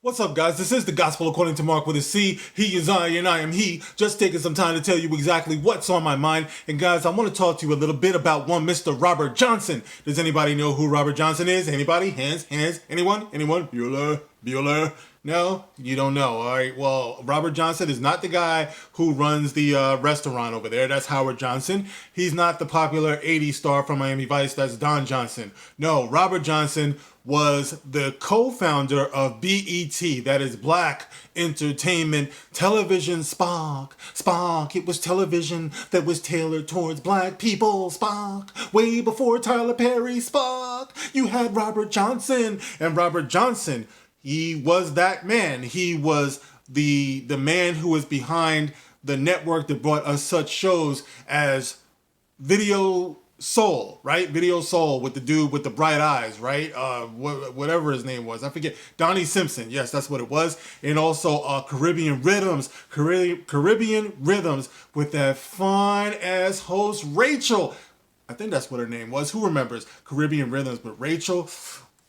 What's up, guys? This is the Gospel According to Mark with a C. He is I and I am he. Just taking some time to tell you exactly what's on my mind. And guys, I want to talk to you a little bit about one Mr. Robert Johnson. Does anybody know who Robert Johnson is? Anybody? Hands? Anyone? Bueller? No? You don't know. All right. Well, Robert Johnson is not the guy who runs the restaurant over there. That's Howard Johnson. He's not the popular 80s star from Miami Vice. That's Don Johnson. No, Robert Johnson was the co-founder of BET, that is Black Entertainment Television Spark. Spark, it was television that was tailored towards black people. Spark, way before Tyler Perry. Spark, you had Robert Johnson. And Robert Johnson, he was that man. He was the man who was behind the network that brought us such shows as Video Soul, right? Video Soul with the dude with the bright eyes, right? Whatever his name was. I forget. Donnie Simpson. Yes, that's what it was. And also Caribbean Rhythms. Caribbean Rhythms with that fine-ass host, Rachel. I think that's what her name was. Who remembers? Caribbean Rhythms with Rachel.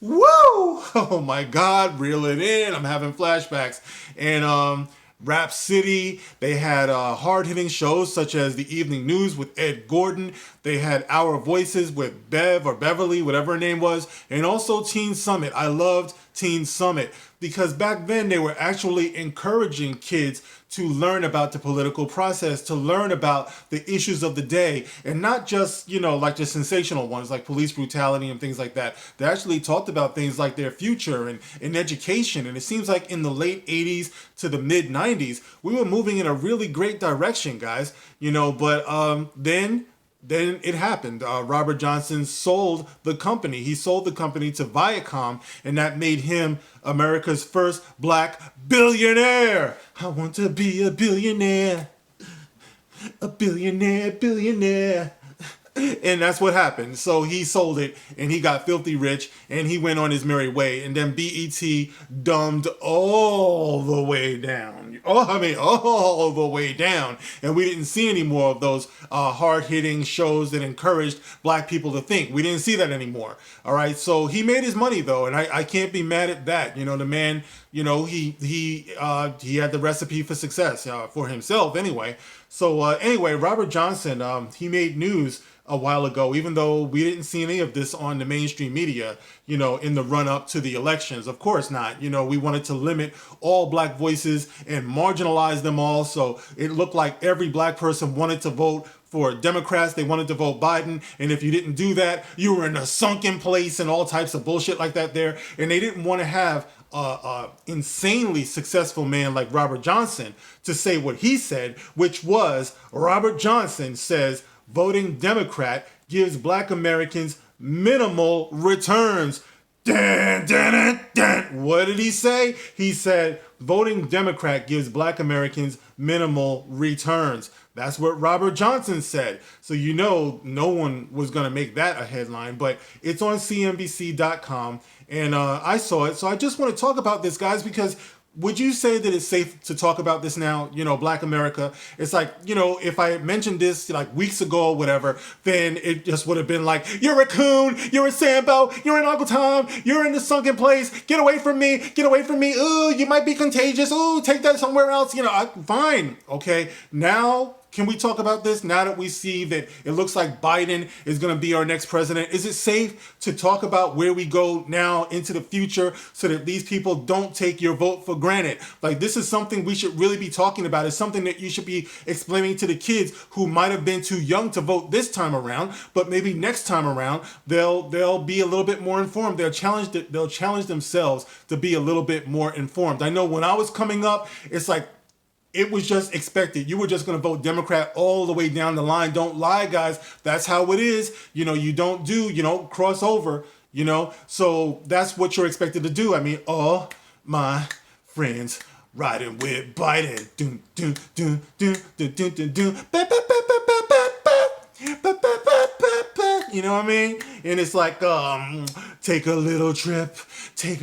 Woo! Oh my God, reel it in. I'm having flashbacks. And Rap City, they had hard-hitting shows such as The Evening News with Ed Gordon. They had Our Voices with Bev or Beverly, whatever her name was. And also Teen Summit. I loved Teen Summit because back then they were actually encouraging kids to learn about the political process, to learn about the issues of the day, and not just, like the sensational ones like police brutality and things like that. They actually talked about things like their future and education. And it seems like in the late 80s to the mid 90s, we were moving in a really great direction, guys. But then it happened. Robert Johnson sold the company. He sold the company to Viacom, and that made him America's first black billionaire. I want to be a billionaire. A billionaire. And that's what happened. So he sold it and he got filthy rich and he went on his merry way. And then BET dumbed all the way down. All the way down. And we didn't see any more of those hard-hitting shows that encouraged black people to think. We didn't see that anymore. All right. So he made his money, though. And I can't be mad at that. The man, he had the recipe for success for himself anyway. So anyway, Robert Johnson, he made news a while ago, even though we didn't see any of this on the mainstream media, in the run up to the elections. Of course not. We wanted to limit all black voices and marginalize them all. So it looked like every black person wanted to vote for Democrats. They wanted to vote Biden. And if you didn't do that, you were in a sunken place and all types of bullshit like that there. And they didn't want to have insanely successful man like Robert Johnson to say what he said, which was Robert Johnson says voting Democrat gives black Americans minimal returns. What did he say? He said voting Democrat gives black Americans minimal returns. That's what Robert Johnson said. So no one was going to make that a headline, but it's on CNBC.com. And I saw it. So I just want to talk about this, guys, because would you say that it's safe to talk about this now, black America? It's like, if I had mentioned this like weeks ago or whatever, then it just would have been like, you're a coon, you're a Sambo, you're an Uncle Tom, you're in the sunken place, get away from me, ooh, you might be contagious, ooh, take that somewhere else, fine, okay, now can we talk about this now that we see that it looks like Biden is going to be our next president? Is it safe to talk about where we go now into the future so that these people don't take your vote for granted? Like, this is something we should really be talking about. It's something that you should be explaining to the kids who might have been too young to vote this time around, but maybe next time around they'll be a little bit more informed. They'll challenge themselves to be a little bit more informed. I know when I was coming up, it's like, it was just expected. You were just going to vote Democrat all the way down the line. Don't lie, guys. That's how it is. You don't cross over, So that's what you're expected to do. I mean, all my friends riding with Biden. Doom, doom, doom, doom, doom, doom, doom, doom. You know what I mean? And it's like, take a little trip to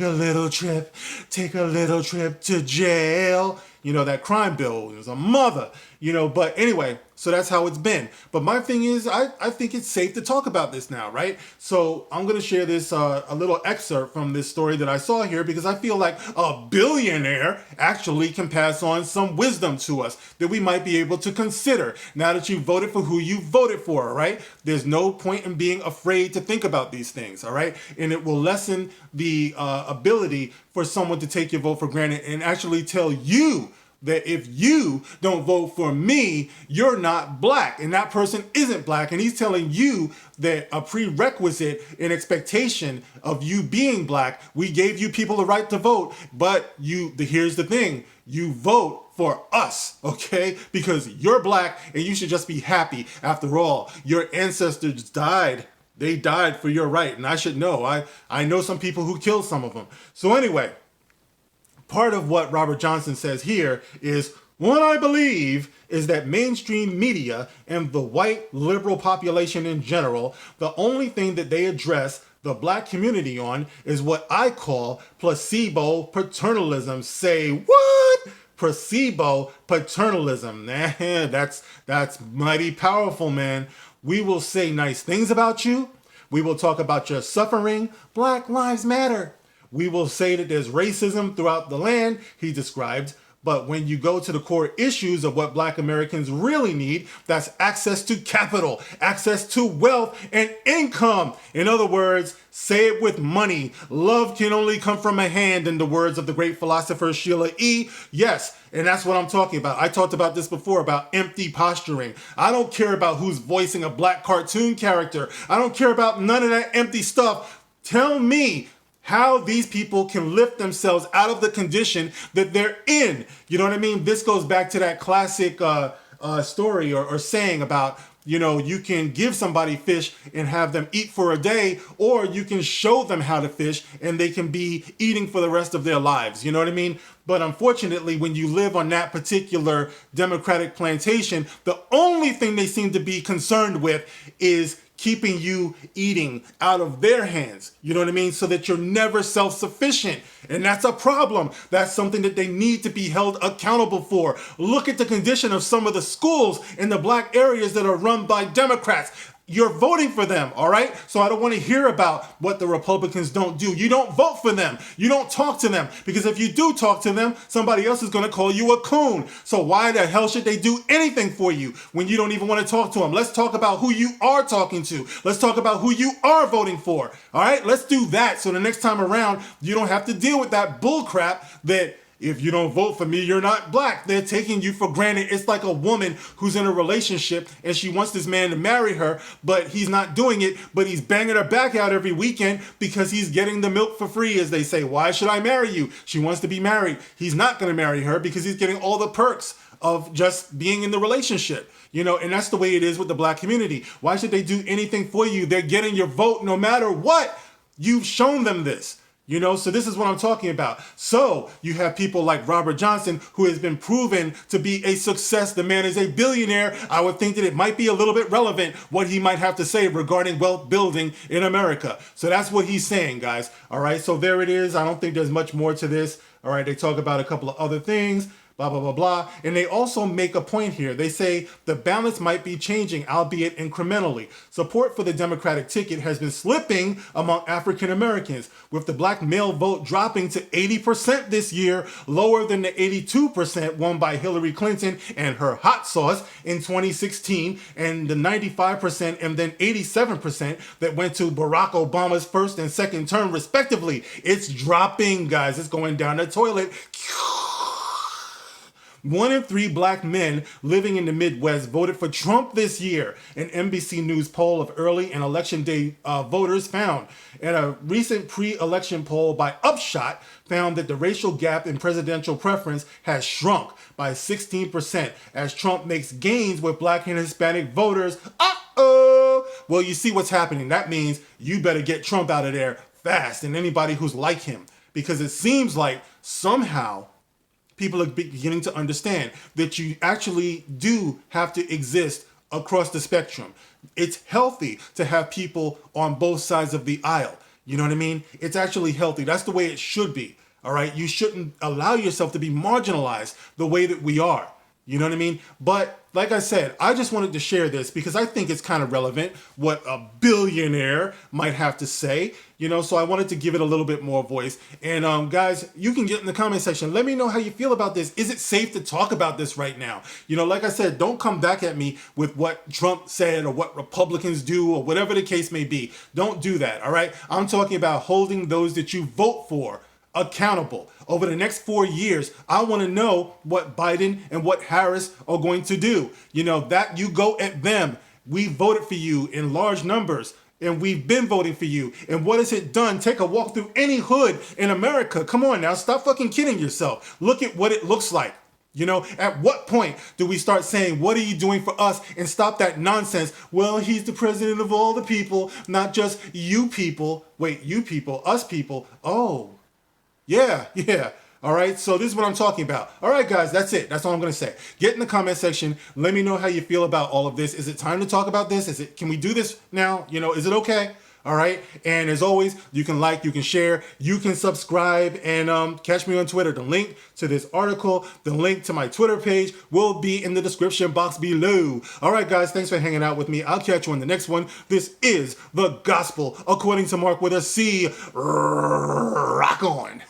jail. That crime bill was a mother. But anyway, so that's how it's been. But my thing is, I think it's safe to talk about this now, right? So I'm going to share this, a little excerpt from this story that I saw here, because I feel like a billionaire actually can pass on some wisdom to us that we might be able to consider now that you voted for who you voted for, all right? There's no point in being afraid to think about these things, all right? And it will lessen the ability for someone to take your vote for granted and actually tell you that if you don't vote for me, you're not black, and that person isn't black, and he's telling you that a prerequisite and expectation of you being black, we gave you people the right to vote, but here's the thing, you vote for us, okay? Because you're black and you should just be happy. After all, your ancestors died. They died for your right, and I should know. I know some people who killed some of them. So anyway, part of what Robert Johnson says here is, what I believe is that mainstream media and the white liberal population in general, the only thing that they address the black community on is what I call placebo paternalism. Say what? Placebo paternalism. That's mighty powerful, man. We will say nice things about you. We will talk about your suffering. Black Lives Matter. We will say that there's racism throughout the land, he described, but when you go to the core issues of what black Americans really need, that's access to capital, access to wealth and income. In other words, say it with money. Love can only come from a hand, in the words of the great philosopher Sheila E. Yes, and that's what I'm talking about. I talked about this before, about empty posturing. I don't care about who's voicing a black cartoon character. I don't care about none of that empty stuff. Tell me how these people can lift themselves out of the condition that they're in. You know what I mean? This goes back to that classic story or saying about, you can give somebody fish and have them eat for a day, or you can show them how to fish and they can be eating for the rest of their lives. You know what I mean? But unfortunately, when you live on that particular democratic plantation, the only thing they seem to be concerned with is keeping you eating out of their hands, you know what I mean? So that you're never self-sufficient. And that's a problem. That's something that they need to be held accountable for. Look at the condition of some of the schools in the black areas that are run by Democrats. You're voting for them, all right? So I don't want to hear about what the Republicans don't do. You don't vote for them. You don't talk to them. Because if you do talk to them, somebody else is going to call you a coon. So why the hell should they do anything for you when you don't even want to talk to them? Let's talk about who you are talking to. Let's talk about who you are voting for, all right? Let's do that so the next time around, you don't have to deal with that bull crap that if you don't vote for me, you're not black. They're taking you for granted. It's like a woman who's in a relationship and she wants this man to marry her, but he's not doing it, but he's banging her back out every weekend because he's getting the milk for free, as they say. Why should I marry you? She wants to be married. He's not going to marry her because he's getting all the perks of just being in the relationship. And that's the way it is with the black community. Why should they do anything for you? They're getting your vote no matter what. You've shown them this. So this is what I'm talking about. So you have people like Robert Johnson, who has been proven to be a success. The man is a billionaire. I would think that it might be a little bit relevant what he might have to say regarding wealth building in America. So that's what he's saying, guys. All right. So there it is. I don't think there's much more to this. All right. They talk about a couple of other things. Blah, blah, blah, blah. And they also make a point here. They say the balance might be changing, albeit incrementally. Support for the Democratic ticket has been slipping among African Americans, with the black male vote dropping to 80% this year, lower than the 82% won by Hillary Clinton and her hot sauce in 2016, and the 95% and then 87% that went to Barack Obama's first and second term, respectively. It's dropping, guys. It's going down the toilet. 1 in 3 black men living in the Midwest voted for Trump this year, an NBC News poll of early and election day voters found. And a recent pre-election poll by Upshot found that the racial gap in presidential preference has shrunk by 16% as Trump makes gains with black and Hispanic voters. Well, you see what's happening. That means you better get Trump out of there fast, and anybody who's like him, because it seems like somehow people are beginning to understand that you actually do have to exist across the spectrum. It's healthy to have people on both sides of the aisle. You know what I mean? It's actually healthy. That's the way it should be. All right. You shouldn't allow yourself to be marginalized the way that we are. You know what I mean? But like I said, I just wanted to share this because I think it's kind of relevant what a billionaire might have to say. So I wanted to give it a little bit more voice. And guys, you can get in the comment section. Let me know how you feel about this. Is it safe to talk about this right now? Like I said, don't come back at me with what Trump said or what Republicans do or whatever the case may be. Don't do that, all right? I'm talking about holding those that you vote for accountable. Over the next 4 years, I want to know what Biden and what Harris are going to do. That you go at them. We voted for you in large numbers, and we've been voting for you. And what has it done? Take a walk through any hood in America. Come on now, stop fucking kidding yourself. Look at what it looks like. At what point do we start saying, what are you doing for us? And stop that nonsense. Well, he's the president of all the people, not just you people. Wait, you people, us people. Oh, yeah. All right, so this is what I'm talking about. All right, guys, that's it. That's all I'm going to say. Get in the comment section. Let me know how you feel about all of this. Is it time to talk about this? Can we do this now? Is it okay? All right, and as always, you can like, you can share, you can subscribe, and catch me on Twitter. The link to this article, the link to my Twitter page will be in the description box below. All right, guys, thanks for hanging out with me. I'll catch you on the next one. This is The Gospel According to Mark with a C. Rock on.